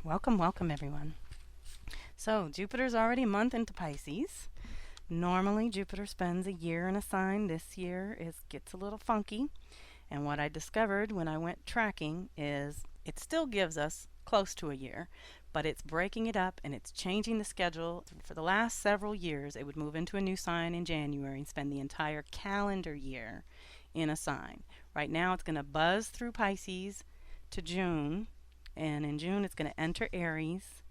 Welcome, welcome everyone. So, Jupiter's already a month into Pisces. Normally, Jupiter spends a year in a sign. This year it gets a little funky. And what I discovered when I went tracking is it still gives us close to a year, but it's breaking it up and it's changing the schedule. For the last several years, it would move into a new sign in January and spend the entire calendar year in a sign. Right now, it's going to buzz through Pisces to June, and in June, it's going to enter Aries,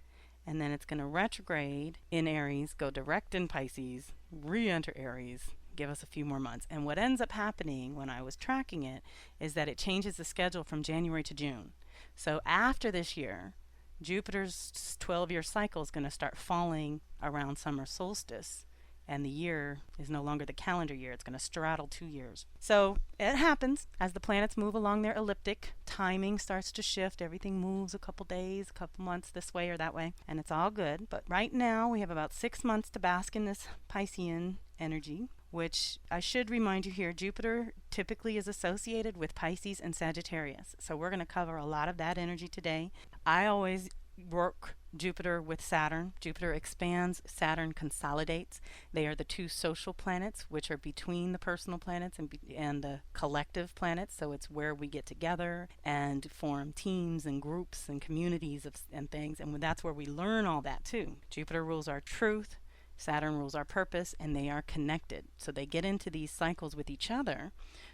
and then it's going to retrograde in Aries, go direct in Pisces, re-enter Aries, give us a few more months. And what ends up happening when I was tracking it is that it changes the schedule from January to June. So after this year, Jupiter's 12-year cycle is going to start falling around summer solstice, and the year is no longer the calendar year. It's going to straddle 2 years. So it happens as the planets move along their elliptic. Timing starts to shift. Everything moves a couple days, a couple months this way or that way, and it's all good. But right now we have about 6 months to bask in this Piscean energy, which I should remind you here, Jupiter typically is associated with Pisces and Sagittarius. So we're going to cover a lot of that energy today. I always work Jupiter with Saturn. Jupiter expands, Saturn consolidates. They are the two social planets, which are between the personal planets and the collective planets. So it's where we get together and form teams and groups and communities and things. And that's where we learn all that too. Jupiter rules our truth. Saturn rules our purpose, and they are connected. So they get into these cycles with each other.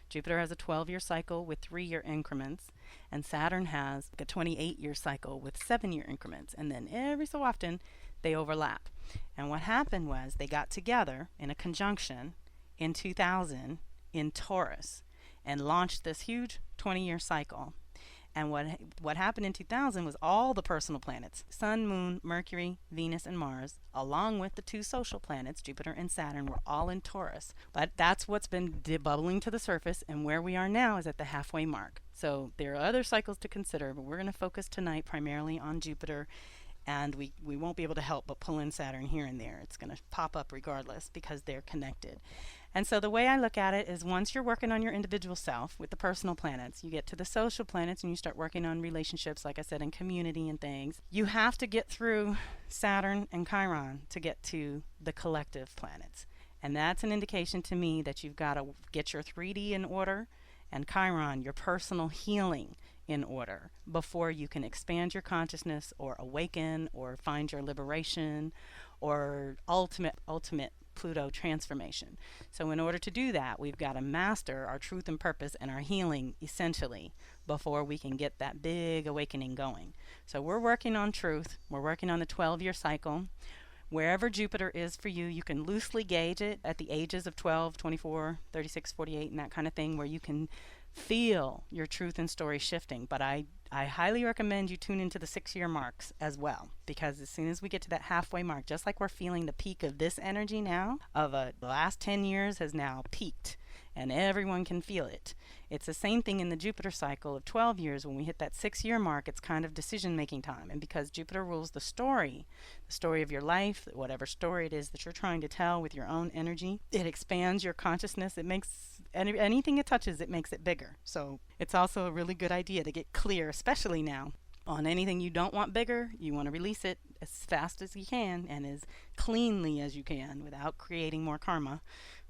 Jupiter has a 12-year cycle with 3-year increments, and Saturn has a 28-year cycle with 7-year increments. And then every so often, they overlap. And what happened was they got together in a conjunction in 2000 in Taurus and launched this huge 20-year cycle. And what happened in 2000 was all the personal planets, Sun, Moon, Mercury, Venus, and Mars, along with the two social planets, Jupiter and Saturn, were all in Taurus. But that's what's been bubbling to the surface, and where we are now is at the halfway mark. So there are other cycles to consider, but we're going to focus tonight primarily on Jupiter, and we won't be able to help but pull in Saturn here and there. It's going to pop up regardless because they're connected. And so the way I look at it is, once you're working on your individual self with the personal planets, you get to the social planets and you start working on relationships, like I said, in community and things. You have to get through Saturn and Chiron to get to the collective planets. And that's an indication to me that you've got to get your 3D in order and Chiron, your personal healing, in order before you can expand your consciousness or awaken or find your liberation or ultimate Pluto transformation. So in order to do that, we've got to master our truth and purpose and our healing essentially before we can get that big awakening going. So we're working on truth. We're working on the 12-year cycle. Wherever Jupiter is for you, you can loosely gauge it at the ages of 12, 24, 36, 48, and that kind of thing, where you can feel your truth and story shifting. But I highly recommend you tune into the 6-year marks as well, because as soon as we get to that halfway mark, just like we're feeling the peak of this energy now, the last 10 years has now peaked, and everyone can feel it. It's the same thing in the Jupiter cycle of 12 years. When we hit that 6-year mark, it's kind of decision-making time. And because Jupiter rules the story of your life, whatever story it is that you're trying to tell with your own energy, it expands your consciousness. It makes anything it touches, it makes it bigger. So it's also a really good idea to get clear, especially now, on anything you don't want bigger. You want to release it as fast as you can and as cleanly as you can without creating more karma.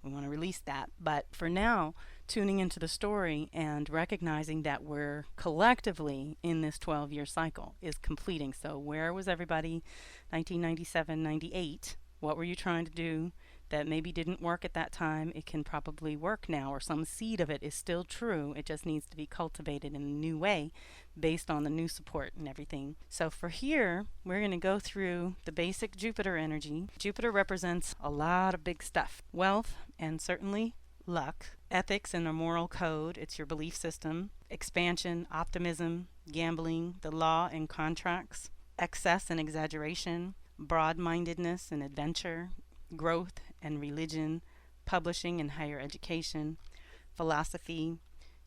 We want to release that. But for now, tuning into the story and recognizing that we're collectively in this 12-year cycle is completing. So where was everybody 1997, 98? What were you trying to do that maybe didn't work at that time? It can probably work now, or some seed of it is still true. It just needs to be cultivated in a new way based on the new support and everything. So for here, we're going to go through the basic Jupiter energy. Jupiter represents a lot of big stuff: wealth and certainly luck, ethics and a moral code. It's your belief system, expansion, optimism, gambling, the law and contracts, excess and exaggeration, broad-mindedness and adventure, growth and religion, publishing and higher education, philosophy,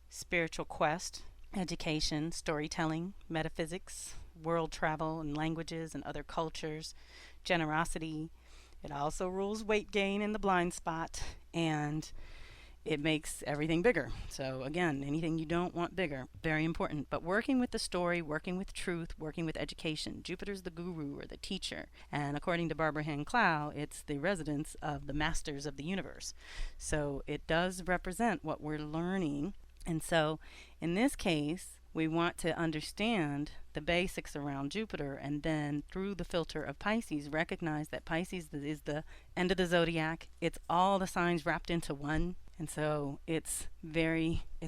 spiritual quest, education, storytelling, metaphysics, world travel and languages and other cultures, generosity. It also rules weight gain and the blind spot, and it makes everything bigger. So again, anything you don't want bigger, very important. But working with the story, working with truth, working with education. Jupiter's the guru or the teacher. And according to Barbara Hand Clow, it's the residence of the masters of the universe. So it does represent what we're learning. And so in this case, we want to understand the basics around Jupiter, and then through the filter of Pisces, recognize that Pisces is the end of the zodiac. It's all the signs wrapped into one. And so it's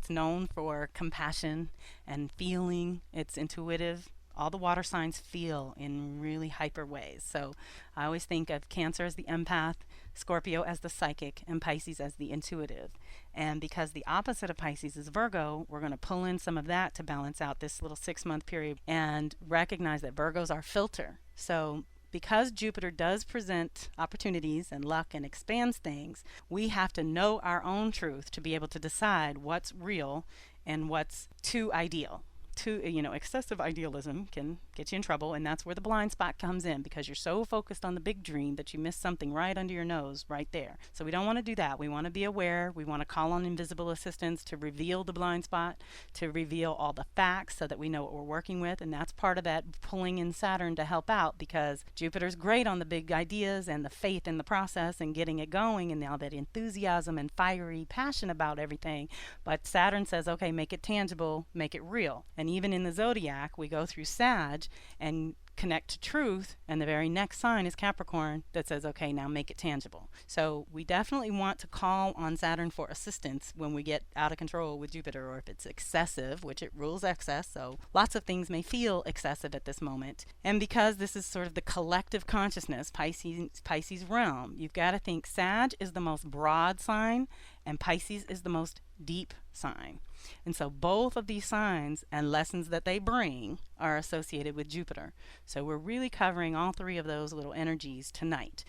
known for compassion and feeling. It's intuitive. All the water signs feel in really hyper ways. So I always think of Cancer as the empath, Scorpio as the psychic, and Pisces as the intuitive. And because the opposite of Pisces is Virgo, we're going to pull in some of that to balance out this little 6-month period and recognize that Virgo's our filter. So because Jupiter does present opportunities and luck and expands things, we have to know our own truth to be able to decide what's real and what's too ideal. Excessive idealism can get you in trouble, and that's where the blind spot comes in, because you're so focused on the big dream that you miss something right under your nose right there. So we don't want to do that. We want to be aware. We want to call on invisible assistance to reveal the blind spot, to reveal all the facts so that we know what we're working with. And that's part of that pulling in Saturn to help out, because Jupiter's great on the big ideas and the faith in the process and getting it going and all that enthusiasm and fiery passion about everything. But Saturn says, okay, make it tangible, make it real. And even in the zodiac, we go through Sag and connect to truth, and the very next sign is Capricorn that says, okay, now make it tangible. So we definitely want to call on Saturn for assistance when we get out of control with Jupiter, or if it's excessive, which it rules excess. So lots of things may feel excessive at this moment. And because this is sort of the collective consciousness, Pisces realm, you've got to think Sag is the most broad sign and Pisces is the most deep sign. And so both of these signs and lessons that they bring are associated with Jupiter. So we're really covering all three of those little energies tonight.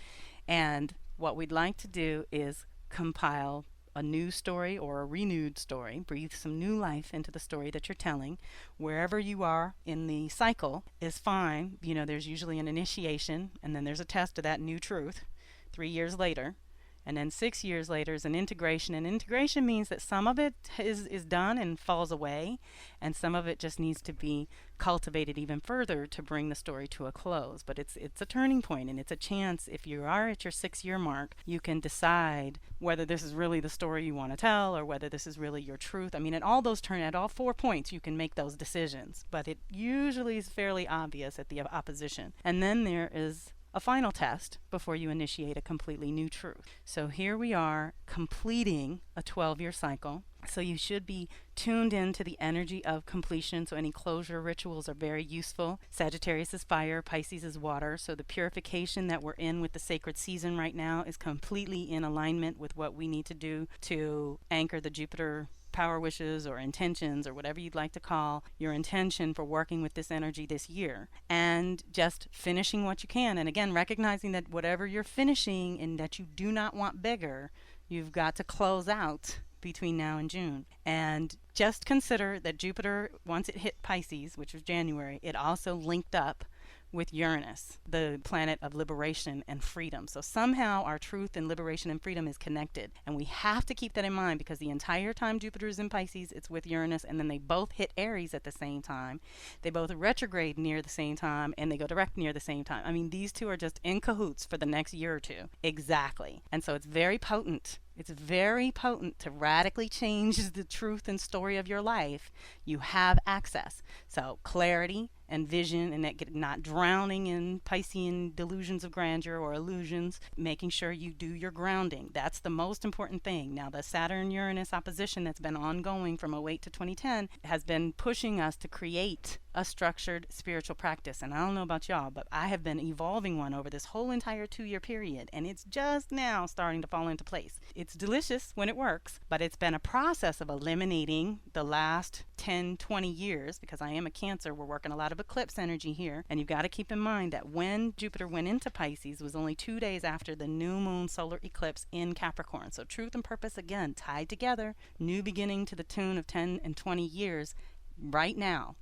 And what we'd like to do is compile a new story or a renewed story, breathe some new life into the story that you're telling. Wherever you are in the cycle is fine. There's usually an initiation, and then there's a test of that new truth 3 years later. And then 6 years later is an integration. And integration means that some of it is done and falls away, and some of it just needs to be cultivated even further to bring the story to a close. But it's a turning point, and it's a chance. If you are at your 6-year mark, you can decide whether this is really the story you want to tell or whether this is really your truth. I mean, at all 4 points, you can make those decisions. But it usually is fairly obvious at the opposition. And then there is a final test before you initiate a completely new truth. So here we are completing a 12-year cycle. So you should be tuned into the energy of completion. So any closure rituals are very useful. Sagittarius is fire, Pisces is water. So the purification that we're in with the sacred season right now is completely in alignment with what we need to do to anchor the Jupiter power wishes or intentions, or whatever you'd like to call your intention for working with this energy this year, and just finishing what you can. And again, recognizing that whatever you're finishing and that you do not want bigger, you've got to close out between now and June. And just consider that Jupiter, once it hit Pisces, which was January, it also linked up with Uranus, the planet of liberation and freedom. So somehow our truth and liberation and freedom is connected. And we have to keep that in mind, because the entire time Jupiter is in Pisces, it's with Uranus, and then they both hit Aries at the same time. They both retrograde near the same time, and they go direct near the same time. I mean, these two are just in cahoots for the next year or two. Exactly. And so it's very potent. It's very potent to radically change the truth and story of your life. You have access. So clarity and vision, and that not drowning in Piscean delusions of grandeur or illusions, making sure you do your grounding. That's the most important thing. Now, the Saturn-Uranus opposition that's been ongoing from 2008 to 2010 has been pushing us to create a structured spiritual practice. And I don't know about y'all, but I have been evolving one over this whole entire 2-year period, and it's just now starting to fall into place. It's delicious when it works, but it's been a process of eliminating the last 10, 20 years, because I am a Cancer. We're working a lot of eclipse energy here, and you've got to keep in mind that when Jupiter went into Pisces was only 2 days after the new moon solar eclipse in Capricorn. So truth and purpose, again, tied together, new beginning to the tune of 10 and 20 years. Right now,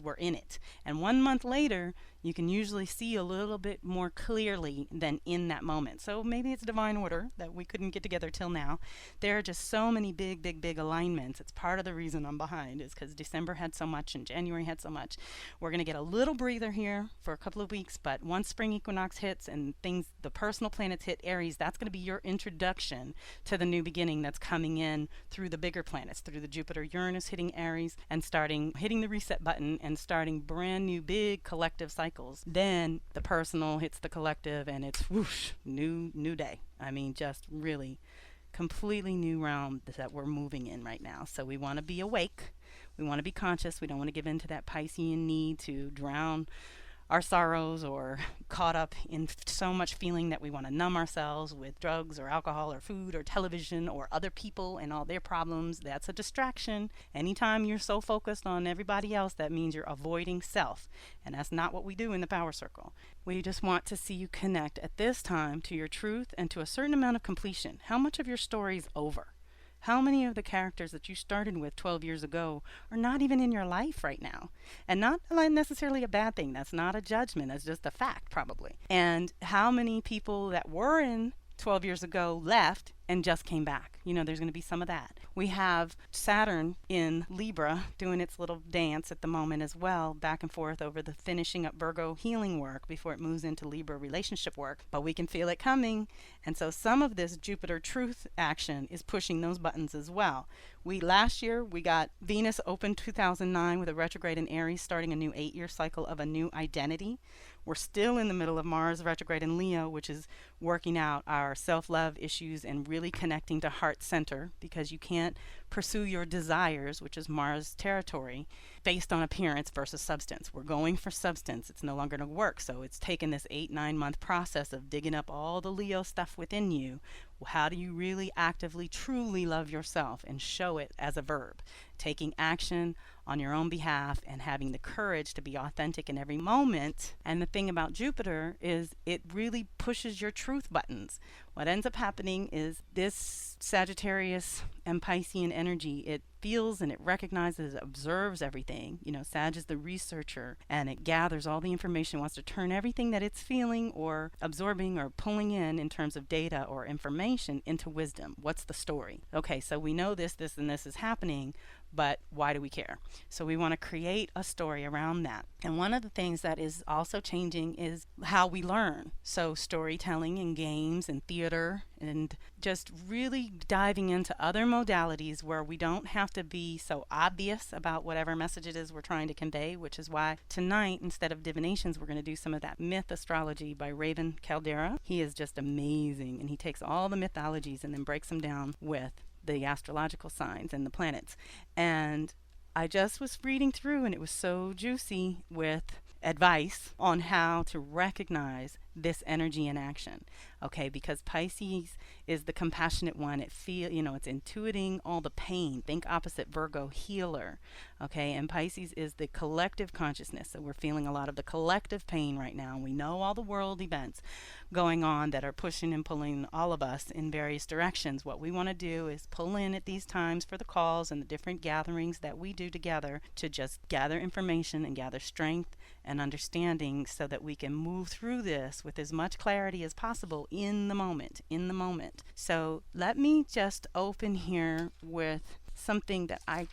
we're in it. And 1 month later, You can usually see a little bit more clearly than in that moment. So maybe it's divine order that we couldn't get together till now. There are just so many big alignments. It's part of the reason I'm behind, is because December had so much and January had so much. We're going to get a little breather here for a couple of weeks, but once spring equinox hits and things, the personal planets hit Aries, that's going to be your introduction to the new beginning that's coming in through the bigger planets, through the Jupiter Uranus hitting Aries and hitting the reset button and starting brand new big collective cycles. Then the personal hits the collective and it's whoosh, new day. I mean, just really completely new realm that we're moving in right now. So we want to be awake. We want to be conscious. We don't want to give in to that Piscean need to drown our sorrows or caught up in so much feeling that we want to numb ourselves with drugs or alcohol or food or television or other people and all their problems. That's a distraction. Anytime you're so focused on everybody else, that means you're avoiding self. And that's not what we do in the power circle. We just want to see you connect at this time to your truth and to a certain amount of completion. How much of your story's over? How many of the characters that you started with 12 years ago are not even in your life right now? And not necessarily a bad thing. That's not a judgment. That's just a fact, probably. And how many people that were in 12 years ago left and just came back? You know, there's going to be some of that. We have Saturn in Libra doing its little dance at the moment as well, back and forth over the finishing up Virgo healing work before it moves into Libra relationship work. But we can feel it coming. And so some of this Jupiter truth action is pushing those buttons as well. Last year, we got Venus open 2009 with a retrograde in Aries, starting a new 8-year cycle of a new identity. We're still in the middle of Mars retrograde in Leo, which is working out our self-love issues and really connecting to heart center, because you can't pursue your desires, which is Mars territory, based on appearance versus substance. We're going for substance. It's no longer going to work. So it's taken this 8-9 month process of digging up all the Leo stuff within you. How do you really actively, truly love yourself and show it as a verb? Taking action on your own behalf and having the courage to be authentic in every moment. And the thing about Jupiter is it really pushes your truth buttons. What ends up happening is this Sagittarius and Piscean energy, it feels and it recognizes, it observes everything. You know, Sag is the researcher and it gathers all the information, wants to turn everything that it's feeling or absorbing or pulling in terms of data or information into wisdom. What's the story? Okay, so we know this, and this is happening, but why do we care? So we want to create a story around that. And one of the things that is also changing is how we learn. So storytelling and games and theater and just really diving into other modalities where we don't have to be so obvious about whatever message it is we're trying to convey, which is why tonight, instead of divinations, we're going to do some of that myth astrology by Raven Caldera. He is just amazing, and he takes all the mythologies and then breaks them down with the astrological signs and the planets. And I just was reading through and it was so juicy with advice on how to recognize this energy in action. Okay, because Pisces is the compassionate one. It's intuiting all the pain. Think opposite Virgo, healer. Okay, and Pisces is the collective consciousness. So we're feeling a lot of the collective pain right now. We know all the world events going on that are pushing and pulling all of us in various directions. What we want to do is pull in at these times for the calls and the different gatherings that we do together to just gather information and gather strength and understanding so that we can move through this with as much clarity as possible in the moment. So let me just open here with something that I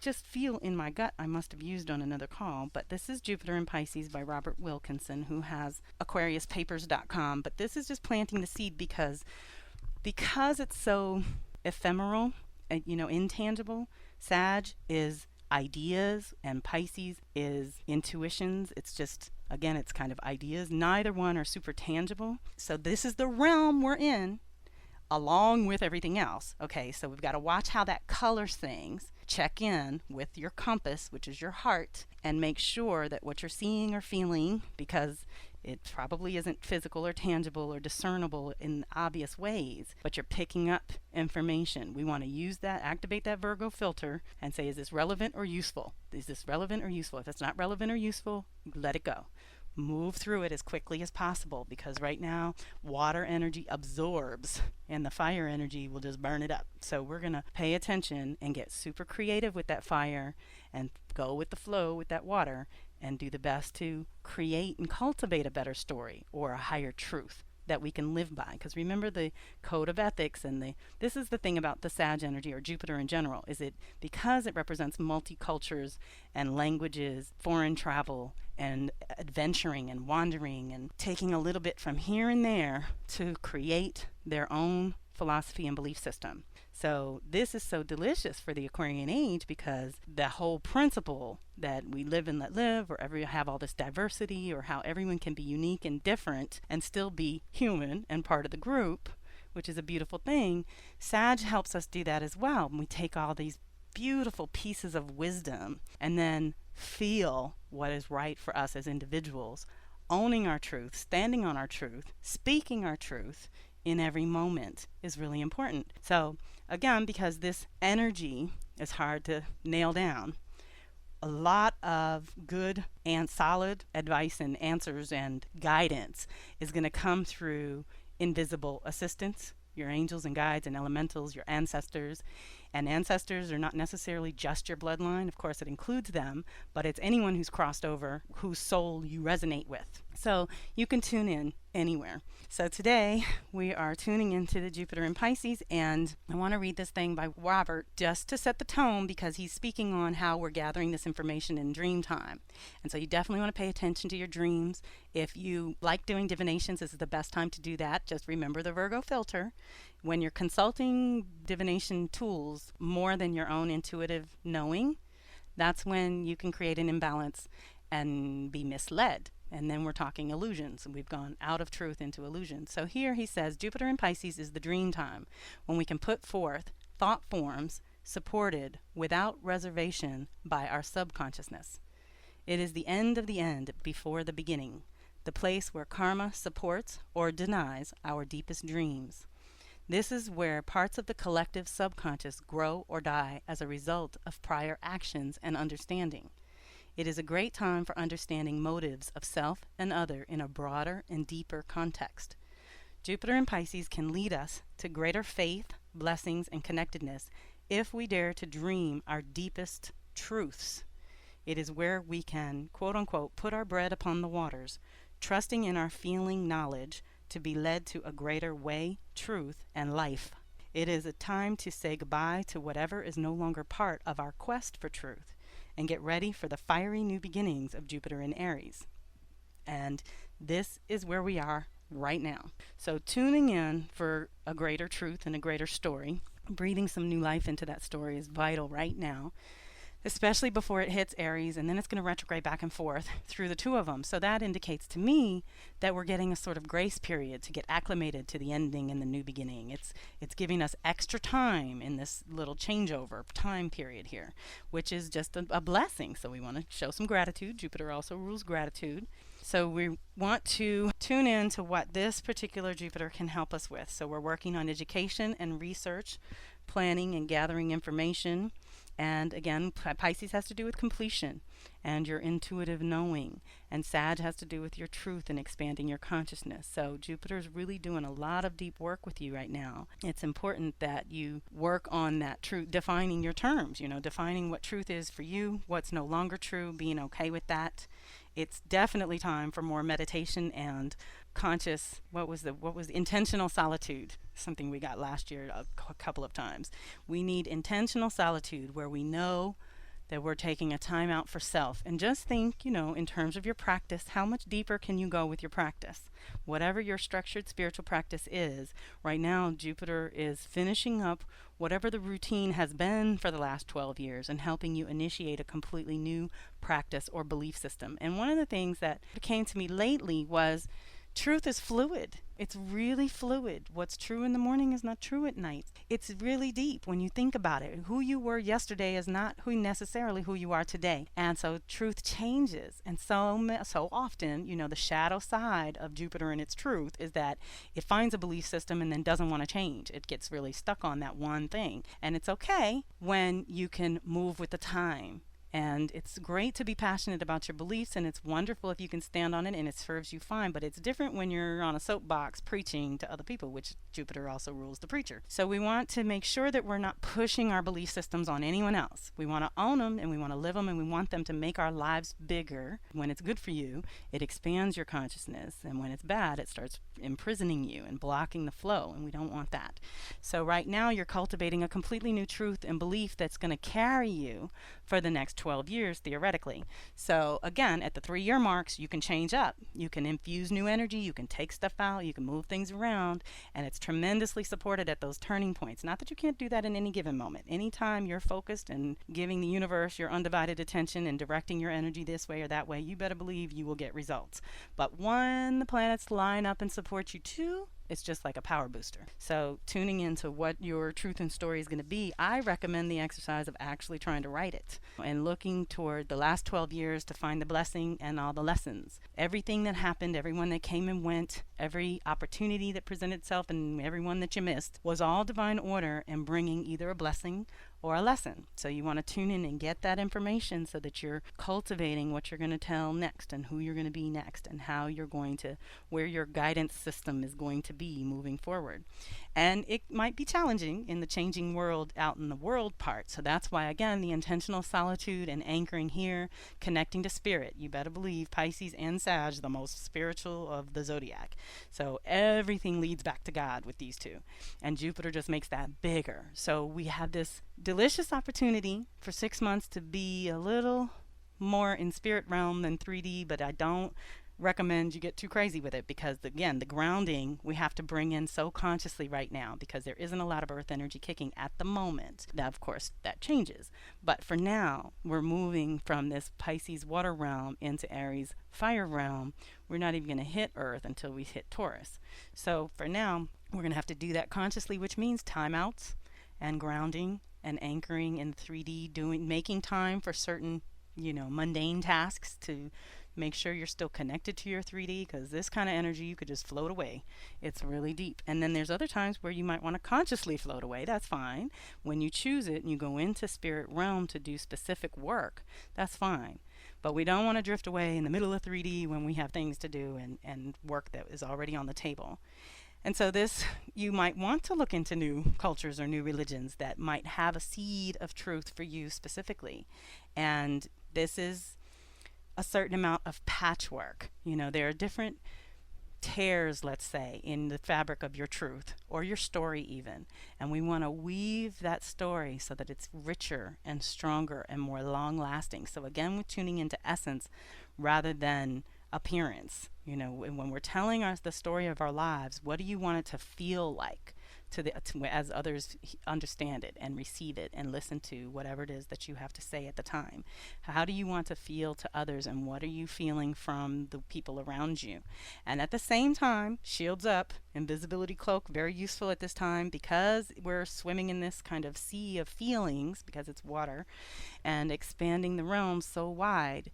just feel in my gut I must have used on another call, but this is Jupiter in Pisces by Robert Wilkinson, who has AquariusPapers.com. But this is just planting the seed because it's so ephemeral and intangible. Sag is ideas and Pisces is intuitions. It's just, again, it's kind of ideas. Neither one are super tangible. So this is the realm we're in along with everything else. Okay, so we've got to watch how that colors things. Check in with your compass, which is your heart, and make sure that what you're seeing or feeling, because it probably isn't physical or tangible or discernible in obvious ways, but you're picking up information. We want to use that, activate that Virgo filter and say, is this relevant or useful? Is this relevant or useful? If it's not relevant or useful, let it go. Move through it as quickly as possible, because right now water energy absorbs and the fire energy will just burn it up. So we're going to pay attention and get super creative with that fire and go with the flow with that water and do the best to create and cultivate a better story or a higher truth that we can live by. Because remember the code of ethics, and this is the thing about the Sag energy or Jupiter in general, is it because it represents multicultures and languages, foreign travel and adventuring and wandering and taking a little bit from here and there to create their own philosophy and belief system. So this is so delicious for the Aquarian age because the whole principle that we live and let live, or have all this diversity, or how everyone can be unique and different and still be human and part of the group, which is a beautiful thing. Sag helps us do that as well. We take all these beautiful pieces of wisdom and then feel what is right for us as individuals, owning our truth, standing on our truth, speaking our truth in every moment is really important. So again, because this energy is hard to nail down, a lot of good and solid advice and answers and guidance is going to come through invisible assistance, your angels and guides and elementals, your ancestors. And ancestors are not necessarily just your bloodline. Of course, it includes them, but it's anyone who's crossed over, whose soul you resonate with. So you can tune in anywhere. So today we are tuning into the Jupiter in Pisces, and I want to read this thing by Robert just to set the tone, because he's speaking on how we're gathering this information in dream time. And so you definitely want to pay attention to your dreams. If you like doing divinations, this is the best time to do that. Just remember the Virgo filter. When you're consulting divination tools more than your own intuitive knowing, that's when you can create an imbalance and be misled. And then we're talking illusions, and we've gone out of truth into illusion. So here he says Jupiter in Pisces is the dream time, when we can put forth thought forms supported without reservation by our subconsciousness. It is the end of the end before the beginning, the place where karma supports or denies our deepest dreams. This is where parts of the collective subconscious grow or die as a result of prior actions and understanding. It is a great time for understanding motives of self and other in a broader and deeper context. Jupiter in Pisces can lead us to greater faith, blessings, and connectedness if we dare to dream our deepest truths. It is where we can, quote unquote, put our bread upon the waters, trusting in our feeling knowledge to be led to a greater way, truth, and life. It is a time to say goodbye to whatever is no longer part of our quest for truth and get ready for the fiery new beginnings of Jupiter in Aries. And this is where we are right now. So tuning in for a greater truth and a greater story, breathing some new life into that story is vital right now, especially before it hits Aries, and then it's going to retrograde back and forth through the two of them. So that indicates to me that we're getting a sort of grace period to get acclimated to the ending and the new beginning. It's giving us extra time in this little changeover time period here, which is just a blessing. So we want to show some gratitude. Jupiter also rules gratitude. So we want to tune in to what this particular Jupiter can help us with. So we're working on education and research, planning and gathering information. And again, Pisces has to do with completion and your intuitive knowing. And Sag has to do with your truth and expanding your consciousness. So Jupiter's really doing a lot of deep work with you right now. It's important that you work on that truth, defining your terms, defining what truth is for you, what's no longer true, being okay with that. It's definitely time for more meditation and conscious, what was intentional solitude, something we got last year a couple of times. We need intentional solitude where we know that we're taking a time out for self. And just think, in terms of your practice, how much deeper can you go with your practice? Whatever your structured spiritual practice is, right now Jupiter is finishing up whatever the routine has been for the last 12 years and helping you initiate a completely new practice or belief system. And one of the things that came to me lately was truth is fluid. It's really fluid. What's true in the morning is not true at night. It's really deep when you think about it. Who you were yesterday is not necessarily who you are today. And so truth changes. And so often, the shadow side of Jupiter and its truth is that it finds a belief system and then doesn't want to change. It gets really stuck on that one thing. And it's okay when you can move with the time And it's great to be passionate about your beliefs, and it's wonderful if you can stand on it and it serves you fine. But it's different when you're on a soapbox preaching to other people, which Jupiter also rules the preacher. So we want to make sure that we're not pushing our belief systems on anyone else. We want to own them and we want to live them, and we want them to make our lives bigger. When it's good for you, it expands your consciousness, and when it's bad, it starts imprisoning you and blocking the flow, and we don't want that. So right now you're cultivating a completely new truth and belief that's going to carry you for the next 12 years theoretically. So again, at the 3-year marks, you can change up. You can infuse new energy, you can take stuff out, you can move things around, and it's tremendously supported at those turning points. Not that you can't do that in any given moment. Anytime you're focused and giving the universe your undivided attention and directing your energy this way or that way, you better believe you will get results. But when the planets line up and support you too, it's just like a power booster. So tuning into what your truth and story is going to be, I recommend the exercise of actually trying to write it and looking toward the last 12 years to find the blessing and all the lessons. Everything that happened, everyone that came and went, every opportunity that presented itself, and everyone that you missed was all divine order and bringing either a blessing or a lesson. So you want to tune in and get that information so that you're cultivating what you're going to tell next and who you're going to be next and how you're going to, where your guidance system is going to be moving forward. And it might be challenging in the changing world out in the world part. So that's why, again, the intentional solitude and anchoring here, connecting to spirit. You better believe Pisces and Sag, the most spiritual of the zodiac. So everything leads back to God with these two. And Jupiter just makes that bigger. So we have this delicious opportunity for 6 months to be a little more in spirit realm than 3D, but I don't recommend you get too crazy with it because, again, the grounding we have to bring in so consciously right now because there isn't a lot of earth energy kicking at the moment. Now, of course, that changes. But for now, we're moving from this Pisces water realm into Aries fire realm. We're not even going to hit earth until we hit Taurus. So for now, we're going to have to do that consciously, which means timeouts and grounding and anchoring in 3D, making time for certain, mundane tasks to make sure you're still connected to your 3D, because this kind of energy you could just float away. It's really deep. And then there's other times where you might want to consciously float away. That's fine. When you choose it and you go into spirit realm to do specific work, that's fine. But we don't want to drift away in the middle of 3D when we have things to do and work that is already on the table. And so this, you might want to look into new cultures or new religions that might have a seed of truth for you specifically. And this is a certain amount of patchwork. There are different tears, let's say, in the fabric of your truth or your story even. And we want to weave that story so that it's richer and stronger and more long lasting. So again, we're tuning into essence rather than appearance. When we're telling us the story of our lives, what do you want it to feel like as others understand it and receive it and listen to whatever it is that you have to say at the time? How do you want to feel to others, and what are you feeling from the people around you? And at the same time, shields up, invisibility cloak, very useful at this time because we're swimming in this kind of sea of feelings because it's water and expanding the realm so wide.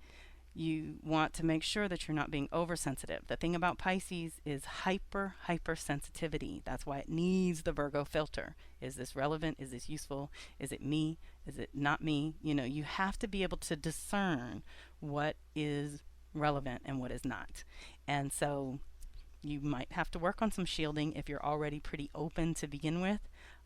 You want to make sure that you're not being oversensitive. The thing about Pisces is hyper sensitivity. That's why it needs the Virgo filter. Is this relevant? Is this useful? Is it me? Is it not me? You have to be able to discern what is relevant and what is not. And so you might have to work on some shielding if you're already pretty open to begin with.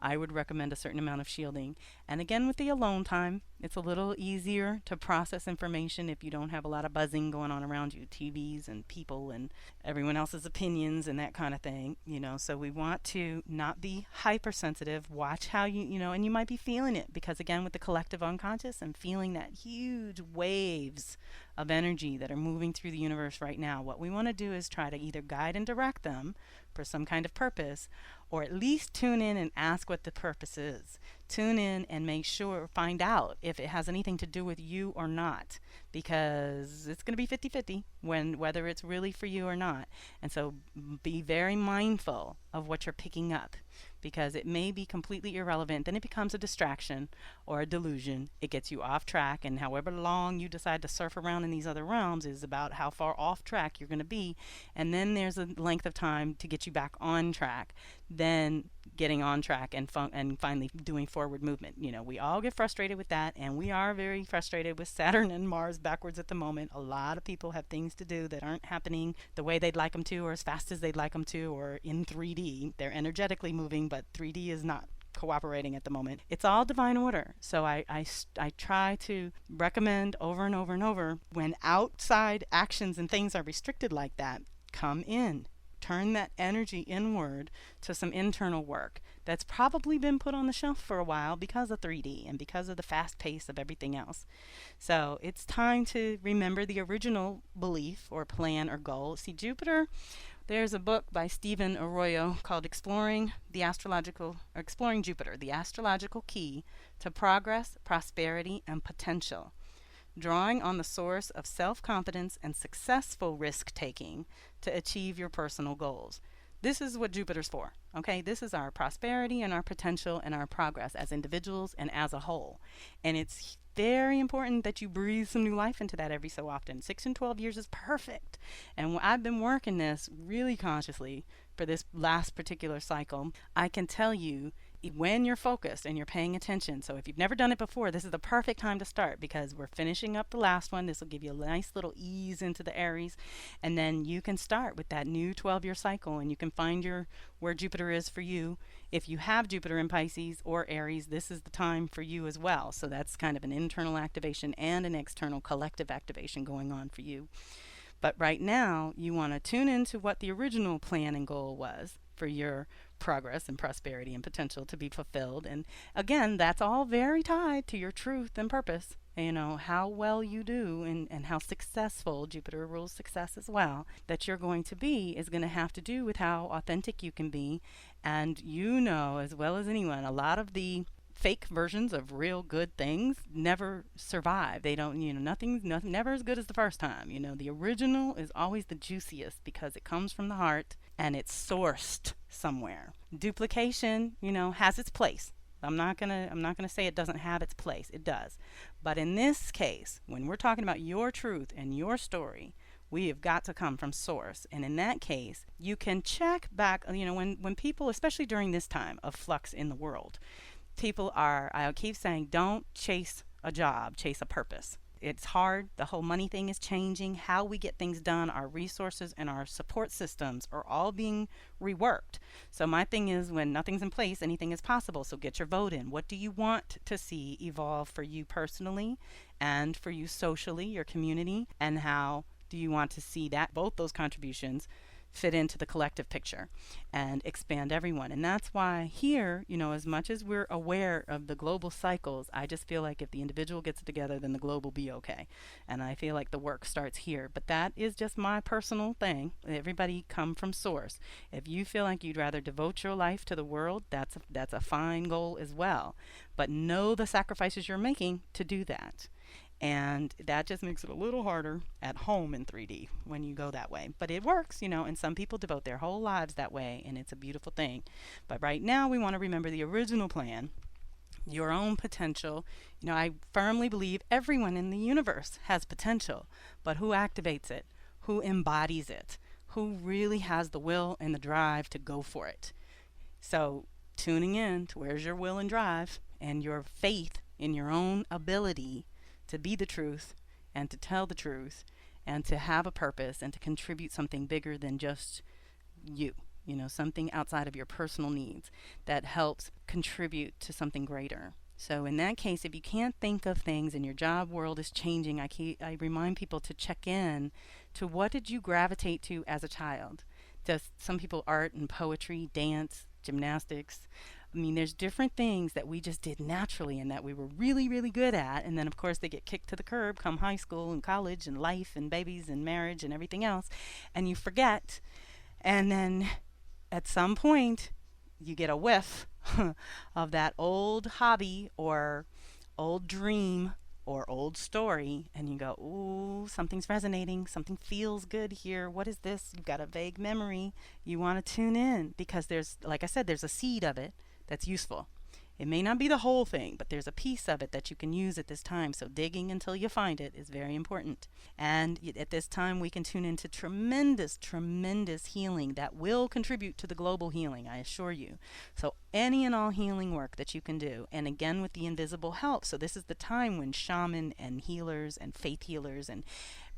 I would recommend a certain amount of shielding. And again, with the alone time, it's a little easier to process information if you don't have a lot of buzzing going on around you, TVs and people and everyone else's opinions and that kind of thing. So we want to not be hypersensitive. Watch how and you might be feeling it because, again, with the collective unconscious, I'm feeling that huge waves of energy that are moving through the universe right now. What we want to do is try to either guide and direct them for some kind of purpose, or at least tune in and ask what the purpose is. Tune in and make sure, find out if it has anything to do with you or not, because it's going to be 50-50 whether it's really for you or not. And so be very mindful of what you're picking up. because it may be completely irrelevant. Then it becomes a distraction or a delusion. It gets you off track, and however long you decide to surf around in these other realms is about how far off track you're going to be. And then there's a length of time to get you back on track, then getting on track and finally doing forward movement. You know, we all get frustrated with that, and we are very frustrated with Saturn and Mars backwards at the moment. A lot of people have things to do that aren't happening the way they'd like them to, or as fast as they'd like them to, or in 3D. They're energetically moving, but 3D is not cooperating at the moment. It's all divine order. So I try to recommend over and over and over, when outside actions and things are restricted like that, come in. Turn that energy inward to some internal work that's probably been put on the shelf for a while because of 3D and because of the fast pace of everything else. So it's time to remember the original belief or plan or goal. See, Jupiter, there's a book by Stephen Arroyo called Exploring Jupiter, the Astrological Key to Progress, Prosperity, and Potential, drawing on the source of self-confidence and successful risk-taking to achieve your personal goals. This is what Jupiter's for, okay? This is our prosperity and our potential and our progress as individuals and as a whole. And it's very important that you breathe some new life into that every so often. 6 and 12 years is perfect. And I've been working this really consciously for this last particular cycle. I can tell you, when you're focused and you're paying attention, so if you've never done it before, this is the perfect time to start, because we're finishing up the last one. This will give you a nice little ease into the Aries, and then you can start with that new 12-year cycle, and you can find where Jupiter is for you. If you have Jupiter in Pisces or Aries, this is the time for you as well. So that's kind of an internal activation and an external collective activation going on for you. But right now, you want to tune into what the original plan and goal was for your progress and prosperity and potential to be fulfilled. And again, that's all very tied to your truth and purpose. You know, how well you do and how successful, Jupiter rules success as well, that you're going to be is going to have to do with how authentic you can be. And you know as well as anyone, a lot of the fake versions of real good things never survive. They don't, nothing, never as good as the first time. The original is always the juiciest because it comes from the heart and it's sourced somewhere. Duplication, has its place. I'm not gonna say it doesn't have its place. It does. But in this case, when we're talking about your truth and your story, we have got to come from source. And in that case, you can check back, when people, especially during this time of flux in the world, I keep saying, don't chase a job, chase a purpose. It's hard. The whole money thing is changing. How we get things done, our resources and our support systems are all being reworked. So my thing is, when nothing's in place, anything is possible. So get your vote in. What do you want to see evolve for you personally and for you socially, your community? And how do you want to see that, both those contributions, fit into the collective picture and expand everyone? And that's why here, as much as we're aware of the global cycles, I just feel like if the individual gets it together, then the globe will be okay. And I feel like the work starts here. But that is just my personal thing. Everybody come from source. If you feel like you'd rather devote your life to the world, that's a fine goal as well. But know the sacrifices you're making to do that. And that just makes it a little harder at home in 3D when you go that way. But it works, and some people devote their whole lives that way, and it's a beautiful thing. But right now, we want to remember the original plan, your own potential. I firmly believe everyone in the universe has potential, but who activates it? Who embodies it? Who really has the will and the drive to go for it? So tuning in to where's your will and drive and your faith in your own ability to be the truth and to tell the truth and to have a purpose and to contribute something bigger than just you, something outside of your personal needs that helps contribute to something greater. So in that case, if you can't think of things and your job world is changing, I remind people to check in to what did you gravitate to as a child? Does some people art and poetry, dance, gymnastics? There's different things that we just did naturally and that we were really, really good at. And then, of course, they get kicked to the curb come high school and college and life and babies and marriage and everything else. And you forget. And then at some point, you get a whiff of that old hobby or old dream or old story, and you go, ooh, something's resonating, something feels good here. What is this? You've got a vague memory. You want to tune in because there's, like I said, there's a seed of it that's useful. It may not be the whole thing, but there's a piece of it that you can use at this time. So digging until you find it is very important. And at this time, we can tune into tremendous, tremendous healing that will contribute to the global healing, I assure you. So any and all healing work that you can do, and again with the invisible help. So this is the time when shaman and healers and faith healers and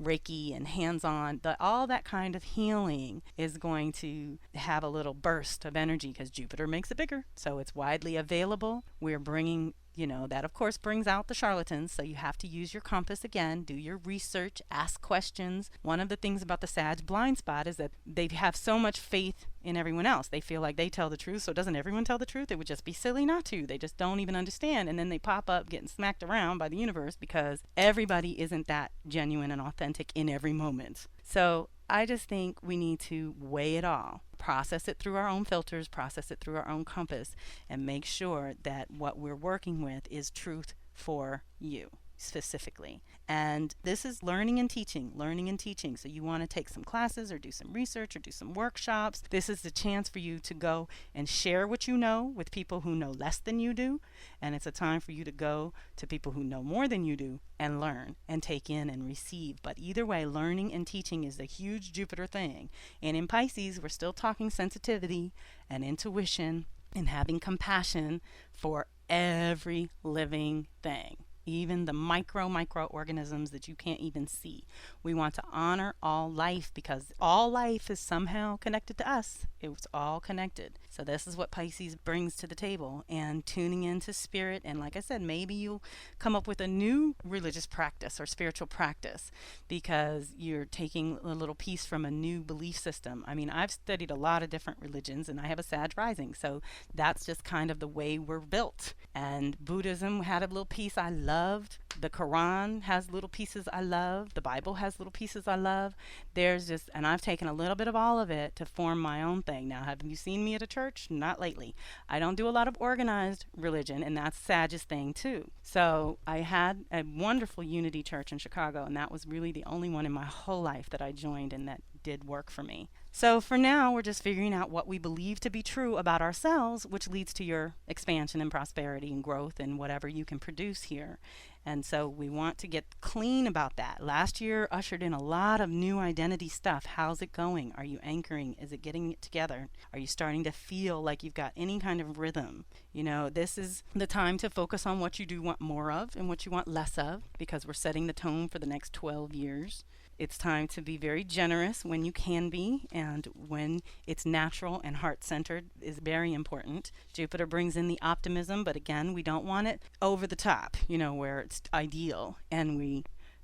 Reiki and hands-on, all that kind of healing is going to have a little burst of energy because Jupiter makes it bigger. So it's widely available. We're bringing, that of course brings out the charlatans. So you have to use your compass again, do your research, ask questions. One of the things about the Sag blind spot is that they have so much faith in everyone else. They feel like they tell the truth. So doesn't everyone tell the truth? It would just be silly not to. They just don't even understand. And then they pop up getting smacked around by the universe because everybody isn't that genuine and authentic in every moment. So I just think we need to weigh it all, process it through our own filters, process it through our own compass, and make sure that what we're working with is truth for you specifically. And this is learning and teaching, learning and teaching. So you want to take some classes or do some research or do some workshops. This is the chance for you to go and share what you know with people who know less than you do. And it's a time for you to go to people who know more than you do and learn and take in and receive. But either way, learning and teaching is a huge Jupiter thing. And in Pisces, we're still talking sensitivity and intuition and having compassion for every living thing, even the microorganisms that you can't even see. We want to honor all life because all life is somehow connected to us. It's all connected. So this is what Pisces brings to the table, and tuning into spirit. And like I said, maybe you'll come up with a new religious practice or spiritual practice because you're taking a little piece from a new belief system. I mean, I've studied a lot of different religions and I have a Sag rising, so that's just kind of the way we're built. And Buddhism had a little piece I loved. The Quran has little pieces I love. The Bible has little pieces I love. And I've taken a little bit of all of it to form my own thing. Now, have you seen me at a church? Not lately. I don't do a lot of organized religion, and that's Sag's thing too. So I had a wonderful Unity church in Chicago, and that was really the only one in my whole life that I joined and that did work for me. So for now, we're just figuring out what we believe to be true about ourselves, which leads to your expansion and prosperity and growth and whatever you can produce here. And so we want to get clean about that. Last year ushered in a lot of new identity stuff. How's it going? Are you anchoring? Is it getting it together? Are you starting to feel like you've got any kind of rhythm? This is the time to focus on what you do want more of and what you want less of, because we're setting the tone for the next 12 years. It's time to be very generous when you can be, and when it's natural and heart-centered is very important. Jupiter brings in the optimism, but again, we don't want it over the top, where it's ideal, and we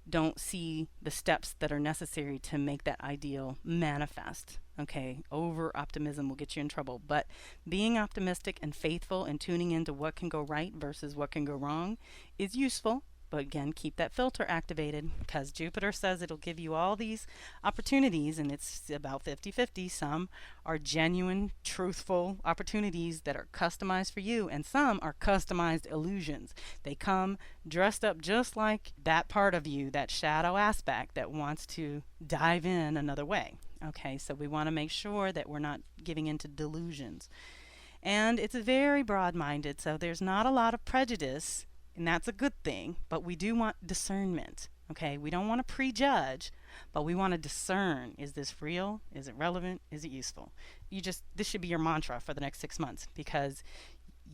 don't see the steps that are necessary to make that ideal manifest. Okay, over optimism will get you in trouble, but being optimistic and faithful and tuning into what can go right versus what can go wrong is useful. But again, keep that filter activated, because Jupiter says it'll give you all these opportunities, and it's about 50-50. Some are genuine, truthful opportunities that are customized for you, and some are customized illusions. They come dressed up just like that part of you, that shadow aspect that wants to dive in another way. Okay, so we want to make sure that we're not giving into delusions. And it's very broad-minded, so there's not a lot of prejudice. And that's a good thing, but we do want discernment. Okay, we don't want to prejudge, but we want to discern. Is this real? Is it relevant? Is it useful? This should be your mantra for the next 6 months, because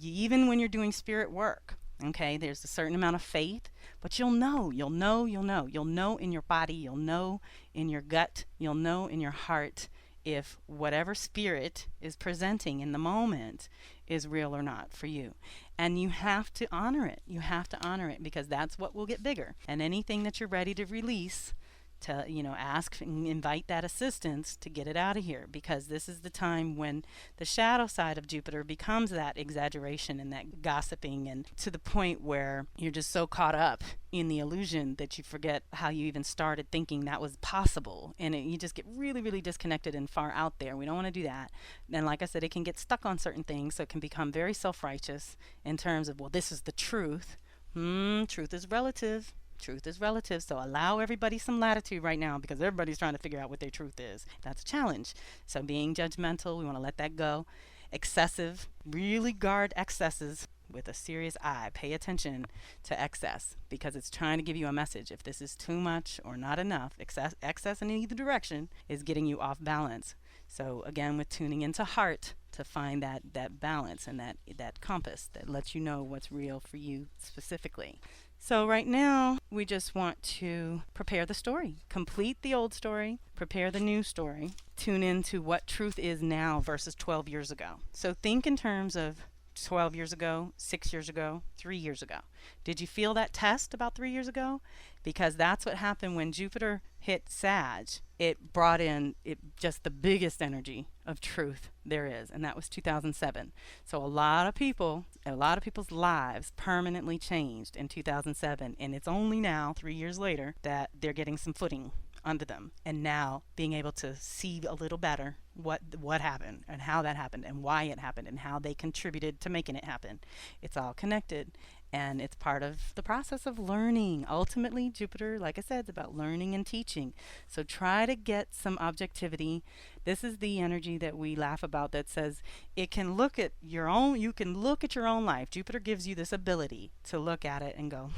even when you're doing spirit work, okay, there's a certain amount of faith, but you'll know in your body, you'll know in your gut, you'll know in your heart if whatever spirit is presenting in the moment is real or not for you. And you have to honor it. You have to honor it, because that's what will get bigger. And anything that you're ready to release, to ask and invite that assistance to get it out of here, because this is the time when the shadow side of Jupiter becomes that exaggeration and that gossiping, and to the point where you're just so caught up in the illusion that you forget how you even started thinking that was possible, and you just get really, really disconnected and far out there. We don't want to do that. And like I said, it can get stuck on certain things, so it can become very self-righteous in terms of, well, this is the truth. Truth is relative. Truth is relative. So allow everybody some latitude right now because everybody's trying to figure out what their truth is. That's a challenge. So being judgmental, we want to let that go. Excessive, really guard excesses with a serious eye. Pay attention to excess because it's trying to give you a message. If this is too much or not enough, excess in either direction is getting you off balance. So again, with tuning into heart to find that balance and that compass that lets you know what's real for you specifically. So right now, we just want to prepare the story, complete the old story, prepare the new story, tune into what truth is now versus 12 years ago. So think in terms of 12 years ago, 6 years ago, 3 years ago. Did you feel that test about 3 years ago? Because that's what happened when Jupiter hit Sag. It brought in just the biggest energy of truth there is, and that was 2007. So a lot of people's lives permanently changed in 2007, and it's only now, 3 years later, that they're getting some footing under them, and now being able to see a little better what happened and how that happened and why it happened and how they contributed to making it happen. It's all connected, and it's part of the process of learning. Ultimately, Jupiter, like I said, is about learning and teaching. So try to get some objectivity. This is the energy that we laugh about that says you can look at your own life. Jupiter gives you this ability to look at it and go,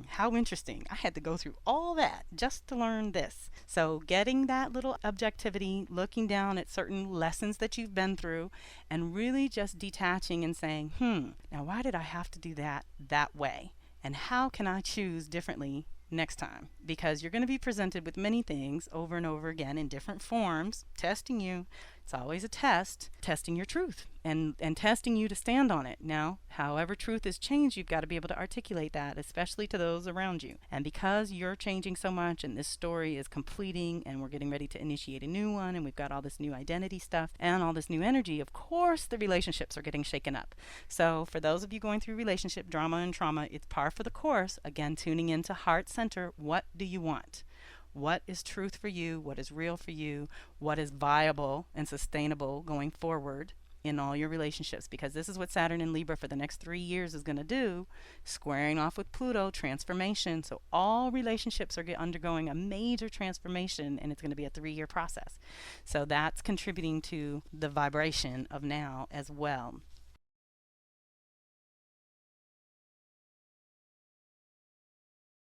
how interesting. I had to go through all that just to learn this. So getting that little objectivity, looking down at certain lessons that you've been through, and really just detaching and saying, now why did I have to do that way? And how can I choose differently next time? Because you're going to be presented with many things over and over again in different forms, testing you. It's always a test, testing your truth and testing you to stand on it. Now, however truth is changed, you've got to be able to articulate that, especially to those around you. And because you're changing so much and this story is completing and we're getting ready to initiate a new one and we've got all this new identity stuff and all this new energy, of course the relationships are getting shaken up. So for those of you going through relationship drama and trauma, it's par for the course. Again, tuning into heart center. What do you want? What is truth for you? What is real for you? What is viable and sustainable going forward in all your relationships? Because this is what Saturn in Libra for the next 3 years is going to do, squaring off with Pluto, transformation. So all relationships are undergoing a major transformation, and it's going to be a 3-year process. So that's contributing to the vibration of now as well.